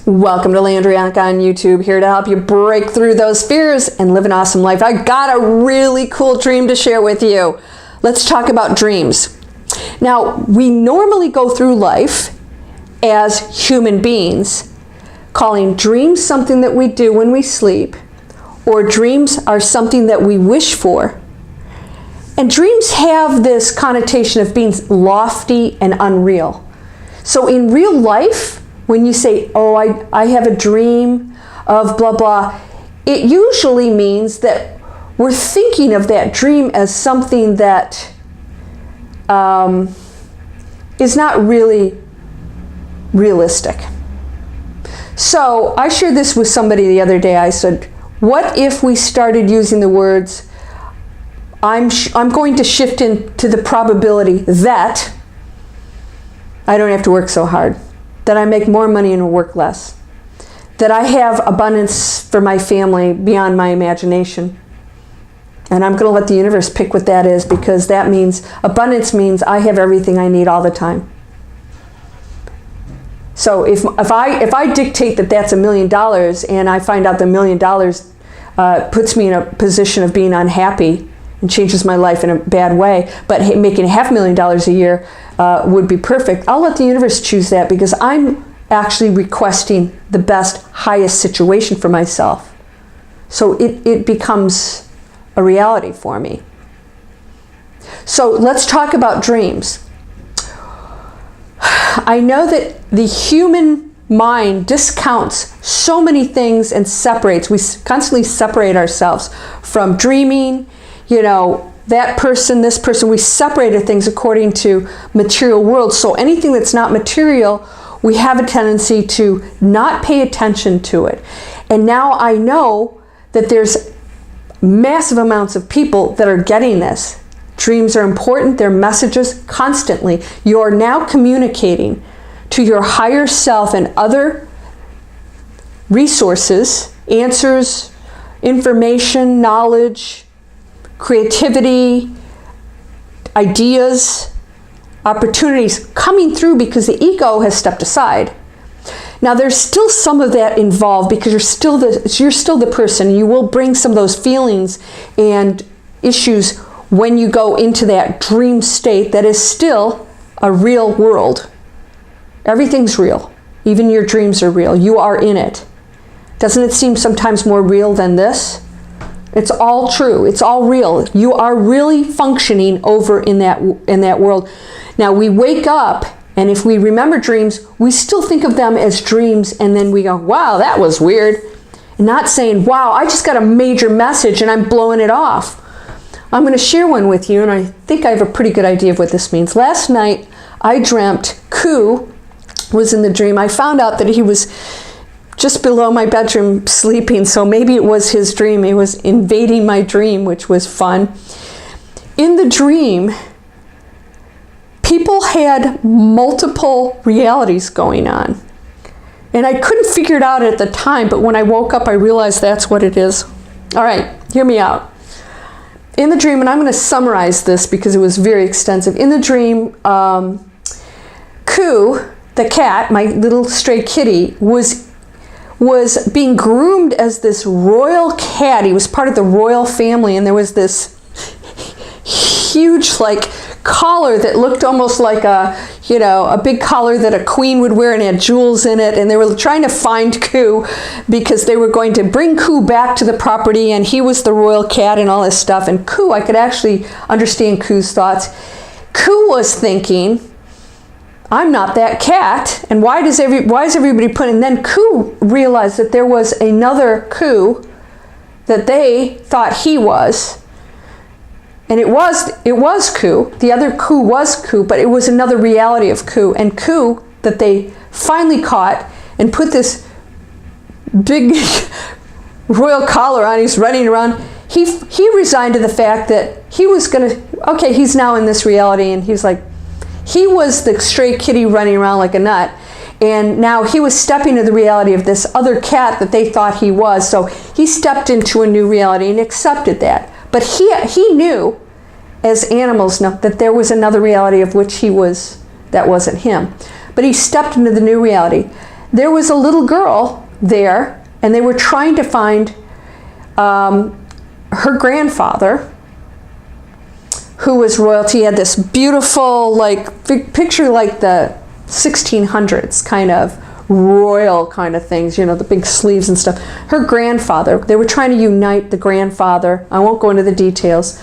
Welcome to Landria Onkka on YouTube, here to help you break through those fears and live an awesome life. I got a really cool dream to share with you. Let's talk about dreams. Now, we normally go through life as human beings, calling dreams something that we do when we sleep, or dreams are something that we wish for. And dreams have this connotation of being lofty and unreal. So in real life, when you say, oh, I have a dream of blah, blah, it usually means that we're thinking of that dream as something that is not really realistic. So I shared this with somebody the other day. I said, what if we started using the words, I'm going to shift into the probability that I don't have to work so hard, that I make more money and work less, that I have abundance for my family beyond my imagination. And I'm going to let the universe pick what that is, because that means, abundance means I have everything I need all the time. So if I dictate that that's $1 million and I find out the $1 million puts me in a position of being unhappy and changes my life in a bad way, but making $500,000 a year would be perfect, I'll let the universe choose that, because I'm actually requesting the best, highest situation for myself. So it becomes a reality for me. So let's talk about dreams. I know that the human mind discounts so many things and separates. We constantly separate ourselves from dreaming, that person, this person. We separated things according to material world. So anything that's not material, we have a tendency to not pay attention to it. And now I know that there's massive amounts of people that are getting this. Dreams are important. They're messages constantly. You're now communicating to your higher self and other resources, answers, information, knowledge, creativity, ideas, opportunities coming through, because the ego has stepped aside. Now there's still some of that involved, because you're still the person. You will bring some of those feelings and issues when you go into that dream state that is still a real world. Everything's real. Even your dreams are real. You are in it. Doesn't it seem sometimes more real than this? It's all true. It's all real. You are really functioning over in that world. Now we wake up, and if we remember dreams, we still think of them as dreams, and then we go, wow, that was weird. And not saying, wow, I just got a major message and I'm blowing it off. I'm going to share one with you, and I think I have a pretty good idea of what this means. Last night, I dreamt Koo was in the dream. I found out that he was just below my bedroom sleeping, so maybe it was his dream. He was invading my dream, which was fun. In the dream, people had multiple realities going on. And I couldn't figure it out at the time, but when I woke up, I realized that's what it is. All right, hear me out. In the dream, and I'm going to summarize this because it was very extensive. In the dream, Koo, the cat, my little stray kitty, was being groomed as this royal cat. He was part of the royal family, and there was this huge collar that looked almost like a big collar that a queen would wear, and had jewels in it. And they were trying to find Koo because they were going to bring Koo back to the property, and he was the royal cat and all this stuff. And Koo, I could actually understand Koo's thoughts. Koo was thinking, I'm not that cat, and why is everybody putting? And then Koo realized that there was another Koo that they thought he was. And it was Koo. The other Koo was Koo, but it was another reality of Koo. And Koo, that they finally caught and put this big royal collar on, he's running around. He resigned to the fact that he was he's now in this reality, and he's like, he was the stray kitty running around like a nut. And now he was stepping into the reality of this other cat that they thought he was. So he stepped into a new reality and accepted that. But he knew, as animals know, that there was another reality of which that wasn't him. But he stepped into the new reality. there was a little girl there, and they were trying to find her grandfather, who was royalty. He had this beautiful, like, picture like the 1600s kind of royal kind of things, you know, the big sleeves and stuff. Her grandfather, they were trying to unite the grandfather. I won't go into the details,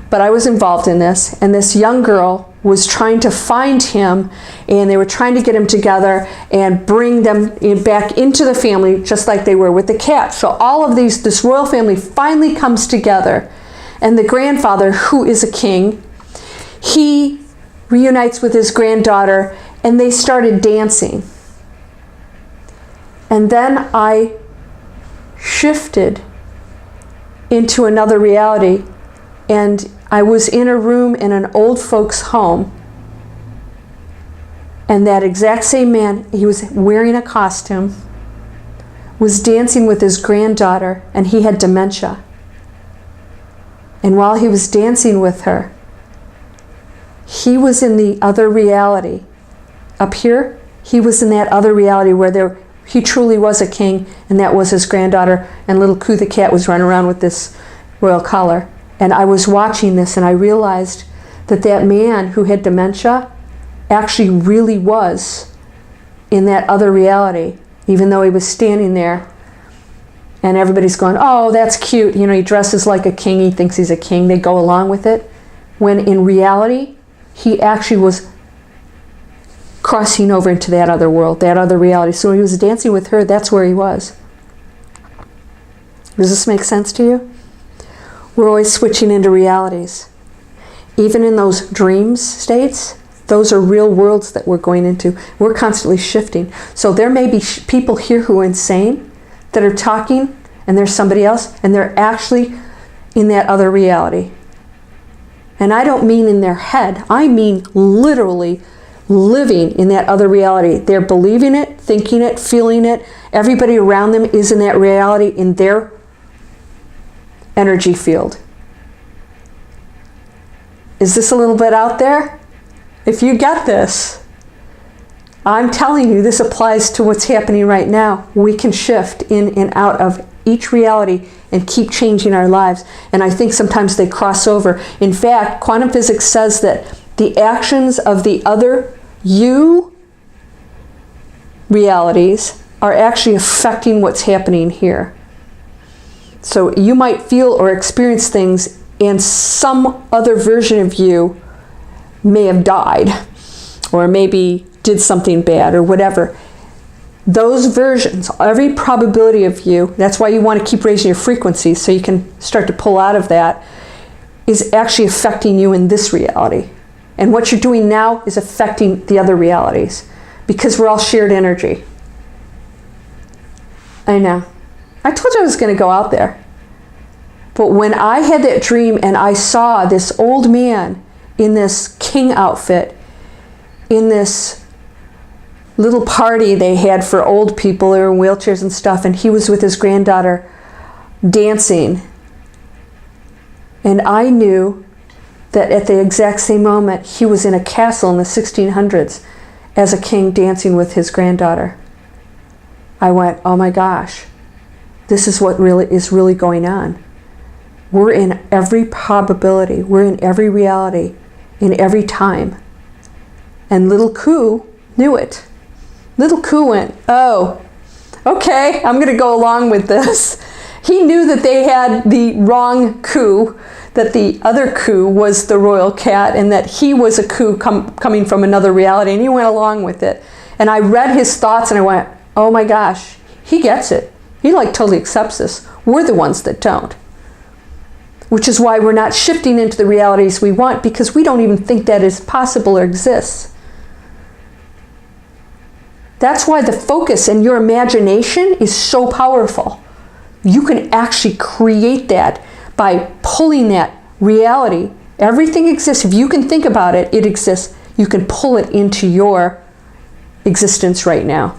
but I was involved in this, and this young girl was trying to find him, and they were trying to get him together and bring them back into the family just like they were with the cat. So all of this royal family finally comes together, and the grandfather, who is a king, he reunites with his granddaughter, and they started dancing. And then I shifted into another reality, and I was in a room in an old folks' home, and that exact same man, he was wearing a costume, was dancing with his granddaughter, and he had dementia. And while he was dancing with her, he was in the other reality. Up here, he was in that other reality where he truly was a king, and that was his granddaughter, and little Coo the cat was running around with this royal collar. And I was watching this, and I realized that that man who had dementia actually really was in that other reality, even though he was standing there. And everybody's going, oh, that's cute. You know, he dresses like a king. He thinks he's a king. They go along with it. When in reality, he actually was crossing over into that other world, that other reality. So when he was dancing with her, that's where he was. Does this make sense to you? We're always switching into realities. Even in those dreams states, those are real worlds that we're going into. We're constantly shifting. So there may be people here who are insane that are talking, and there's somebody else, and they're actually in that other reality. And I don't mean in their head. I mean literally living in that other reality. They're believing it, thinking it, feeling it. Everybody around them is in that reality in their energy field. Is this a little bit out there? If you get this, I'm telling you, this applies to what's happening right now. We can shift in and out of each reality and keep changing our lives. And I think sometimes they cross over. In fact, quantum physics says that the actions of the other you realities are actually affecting what's happening here. So you might feel or experience things, and some other version of you may have died, or maybe did something bad, or whatever. Those versions, every probability of you, that's why you want to keep raising your frequency so you can start to pull out of that, is actually affecting you in this reality. And what you're doing now is affecting the other realities, because we're all shared energy. I know. I told you I was going to go out there. But when I had that dream and I saw this old man in this king outfit, in this little party they had for old people, they were in wheelchairs and stuff, and he was with his granddaughter dancing. And I knew that at the exact same moment he was in a castle in the 1600s as a king dancing with his granddaughter. I went, oh my gosh, this is what is really going on. We're in every probability, we're in every reality, in every time. And little Coo knew it. Little Coo went, oh, okay, I'm going to go along with this. He knew that they had the wrong Coo, that the other Coo was the royal cat, and that he was a Coo coming from another reality, and he went along with it. And I read his thoughts, and I went, oh my gosh, he gets it. He like totally accepts this. We're the ones that don't. Which is why we're not shifting into the realities we want, because we don't even think that is possible or exists. That's why the focus and your imagination is so powerful. You can actually create that by pulling that reality. Everything exists. If you can think about it, it exists. You can pull it into your existence right now.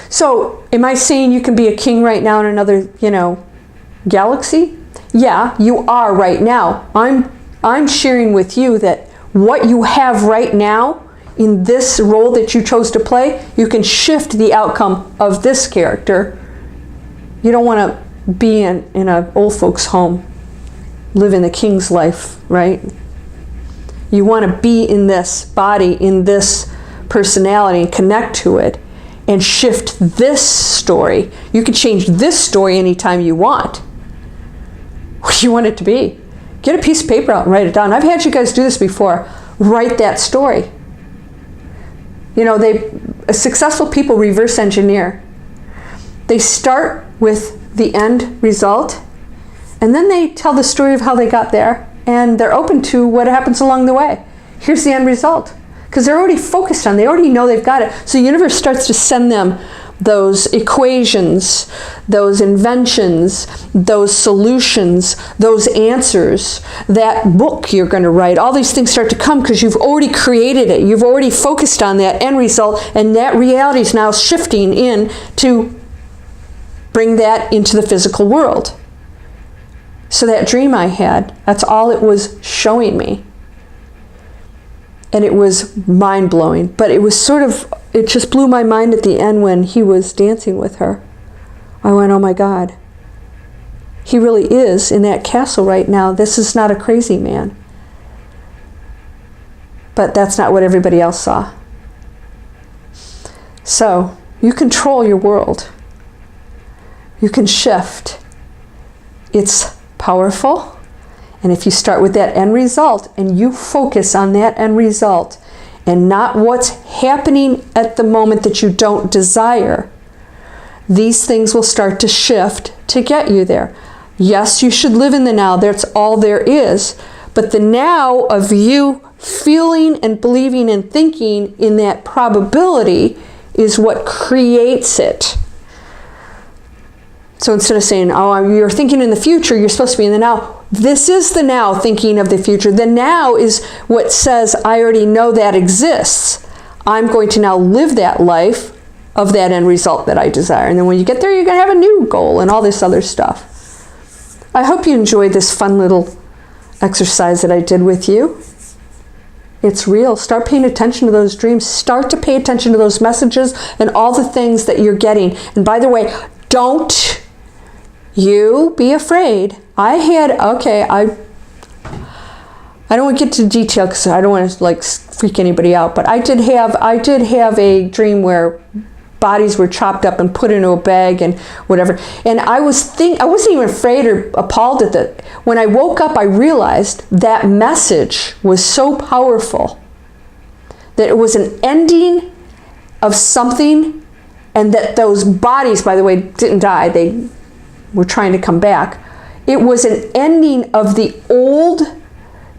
So, am I saying you can be a king right now in another, galaxy? Yeah, you are right now. I'm sharing with you that what you have right now in this role that you chose to play, you can shift the outcome of this character. You don't want to be in an old folks' home, living the king's life, right? You want to be in this body, in this personality, and connect to it, and shift this story. You can change this story anytime you want. What do you want it to be? Get a piece of paper out and write it down. I've had you guys do this before. Write that story. You know, successful people reverse engineer. They start with the end result, and then they tell the story of how they got there, and they're open to what happens along the way. Here's the end result. Because they're already focused on, they already know they've got it. So the universe starts to send them those equations, those inventions, those solutions, those answers, that book you're going to write. All these things start to come because you've already created it. You've already focused on that end result, and that reality is now shifting in to bring that into the physical world. So that dream I had, that's all it was showing me. And it was mind-blowing, but it was sort of, it just blew my mind at the end when he was dancing with her. I went, oh my God. He really is in that castle right now. This is not a crazy man. But that's not what everybody else saw. So, you control your world. You can shift. It's powerful. And if you start with that end result and you focus on that end result and not what's happening at the moment that you don't desire, these things will start to shift to get you there. Yes, you should live in the now. That's all there is. But the now of you feeling and believing and thinking in that probability is what creates it. So instead of saying, oh, you're thinking in the future, you're supposed to be in the now. This is the now thinking of the future. The now is what says, I already know that exists. I'm going to now live that life of that end result that I desire. And then when you get there, you're going to have a new goal and all this other stuff. I hope you enjoyed this fun little exercise that I did with you. It's real. Start paying attention to those dreams. Start to pay attention to those messages and all the things that you're getting. And by the way, don't you be afraid. I don't want to get to detail because I don't want to like freak anybody out, but I did have a dream where bodies were chopped up and put into a bag and whatever. And I wasn't even afraid or appalled at that. When I woke up, I realized that message was so powerful that it was an ending of something, and that those bodies, by the way, didn't die. They were trying to come back. It was an ending of the old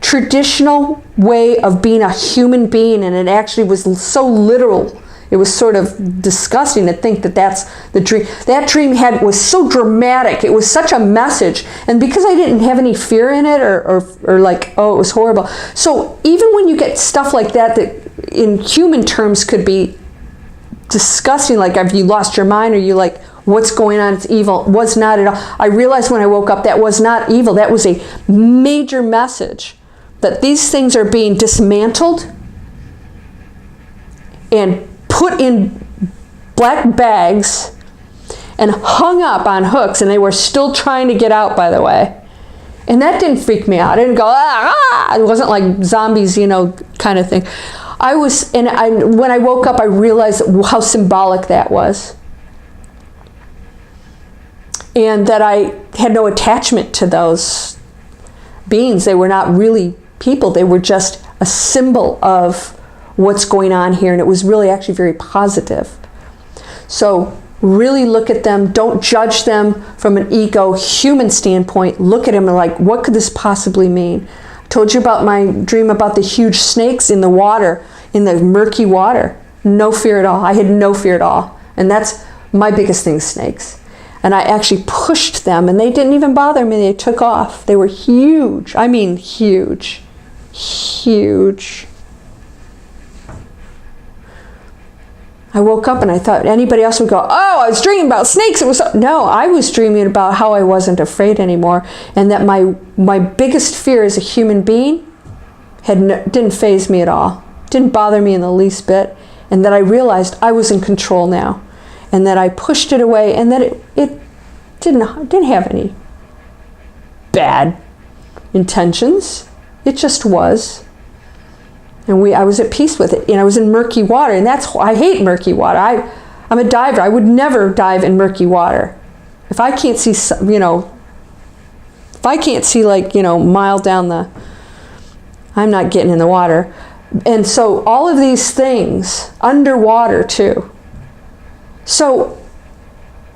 traditional way of being a human being, and it actually was so literal. It was sort of disgusting to think that that's the dream. That dream was so dramatic. It was such a message. And because I didn't have any fear in it or like, oh, it was horrible. So even when you get stuff like that in human terms could be disgusting, like have you lost your mind, or you like, what's going on, it's evil, was not at all. I realized when I woke up that was not evil. That was a major message that these things are being dismantled and put in black bags and hung up on hooks, and they were still trying to get out, by the way. And that didn't freak me out. I didn't go, ah! It wasn't like zombies, kind of thing. When I woke up, I realized how symbolic that was. And that I had no attachment to those beings. They were not really people. They were just a symbol of what's going on here. And it was really actually very positive. So really look at them. Don't judge them from an ego human standpoint. Look at them and like, what could this possibly mean? I told you about my dream about the huge snakes in the water, in the murky water. No fear at all. I had no fear at all. And that's my biggest thing, snakes. And I actually pushed them, and they didn't even bother me. They took off. They were huge. I mean, huge. Huge. I woke up and I thought anybody else would go, oh, I was dreaming about snakes. No, I was dreaming about how I wasn't afraid anymore, and that my biggest fear as a human being didn't faze me at all. Didn't bother me in the least bit. And that I realized I was in control now. And that I pushed it away, and that it didn't have any bad intentions. It just was. And I was at peace with it. And I was in murky water, and I hate murky water. I'm a diver. I would never dive in murky water. If I can't see, if I can't see like, mile down I'm not getting in the water. And so all of these things, underwater too. So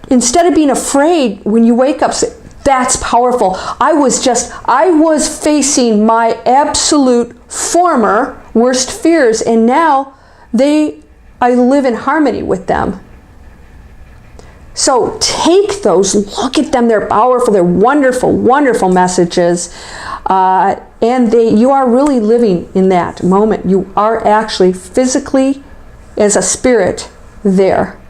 instead of being afraid, when you wake up, that's powerful. I was facing my absolute former worst fears, and now I live in harmony with them. So take those, look at them, they're powerful, they're wonderful, wonderful messages. And you are really living in that moment. You are actually physically, as a spirit, there.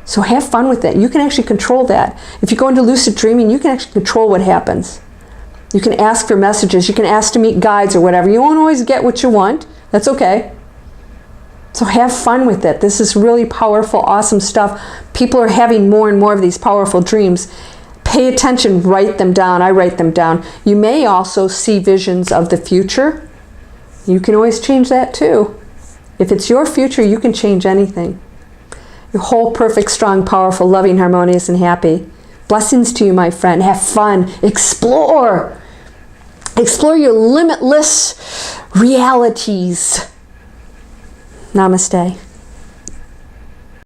So have fun with that. You can actually control that. If you go into lucid dreaming, you can actually control what happens. You can ask for messages. You can ask to meet guides or whatever. You won't always get what you want. That's okay. So have fun with it. This is really powerful, awesome stuff. People are having more and more of these powerful dreams. Pay attention, write them down. I write them down. You may also see visions of the future. You can always change that too. If it's your future, you can change anything. You're whole, perfect, strong, powerful, loving, harmonious, and happy. Blessings to you, my friend. Have fun. Explore. Explore your limitless realities. Namaste.